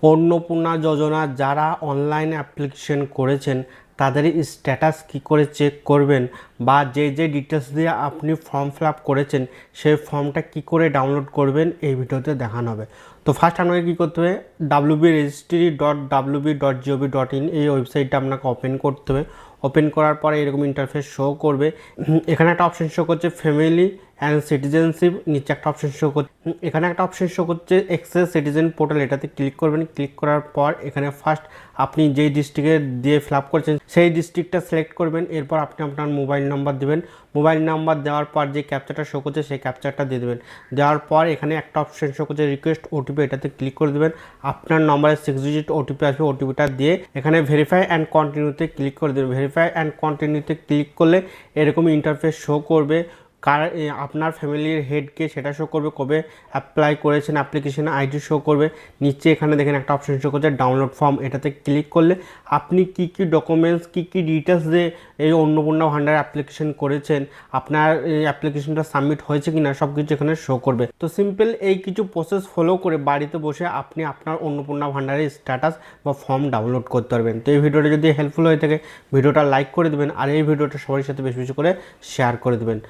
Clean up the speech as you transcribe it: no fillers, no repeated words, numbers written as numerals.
অন্নপূর্ণা যোজনা যারা online application করেছেন তাদের স্ট্যাটাস কি করে চেক করবেন বা যে ডিটেলস দিয়ে আপনি ফর্ম ফিল আপ করেছেন সেই ফর্মটা কি করে ডাউনলোড করবেন এই ভিডিওতে দেখানো হবে। তো ফার্স্ট আপনাকে কী করতে হবে, wbregistry.wb.gov.in এই ওয়েবসাইটটা আপনাকে ওপেন করতে হবে। ওপেন করার পরে এরকম ইন্টারফেস শো করবে। এখানে একটা অপশন শো করছে ফ্যামিলি অ্যান্ড সিটিজেনশিপ, নিচে একটা অপশন শো করছে, এখানে একটা অপশন শো করছে এক্সেস সিটিজেন পোর্টাল, এটাতে ক্লিক করবেন। ক্লিক করার পর এখানে ফার্স্ট আপনি যেই ডিস্ট্রিক্টে দিয়ে ফিল আপ করছেন সেই ডিস্ট্রিক্টটা সিলেক্ট করবেন। এরপর আপনি আপনার মোবাইল নাম্বার দেবেন। মোবাইল নাম্বার দেওয়ার পর যে ক্যাপচারটা শো করছে সেই ক্যাপচারটা দিয়ে দেবেন। দেওয়ার পর এখানে একটা অপশন শো করছে রিকোয়েস্ট ওটিপি, এটাতে ক্লিক করে দেবেন। আপনার নম্বরে 6 ডিজিট ওটিপি আসবে, ওটিপিটা দিয়ে এখানে ভেরিফাই অ্যান্ড কন্টিনিউতে ক্লিক করে দেবেন। ভেরিফাই অ্যান্ড কন্টিনিউতে ক্লিক করলে এরকম ইন্টারফেস শো করবে। আপনার ফ্যামিলির হেডকে সেটা শো করবে, কবে অ্যাপ্লাই করেছেন অ্যাপ্লিকেশন আইডি শো করবে। নিচে এখানে দেখেন একটা অপশন শো করছে ডাউনলোড ফর্ম, এটাতে ক্লিক করলে আপনি কি ডকুমেন্টস কি ডিটেলস দিয়ে এই অন্নপূর্ণা ভান্ডার অ্যাপ্লিকেশন করেছেন, আপনার এই অ্যাপ্লিকেশনটা সাবমিট হয়েছে কি না সব কিছু এখানে শো করবে। তো সিম্পল এই কিছু প্রসেস ফলো করে বাড়িতে বসে আপনি আপনার অন্নপূর্ণা ভান্ডারের স্ট্যাটাস বা ফর্ম ডাউনলোড করতে পারবেন। তো এই ভিডিওটা যদি হেল্পফুল হয়ে থাকে ভিডিওটা লাইক করে দেবেন আর এই ভিডিওটা সবার সাথে বেশি বেশি করে শেয়ার করে দেবেন।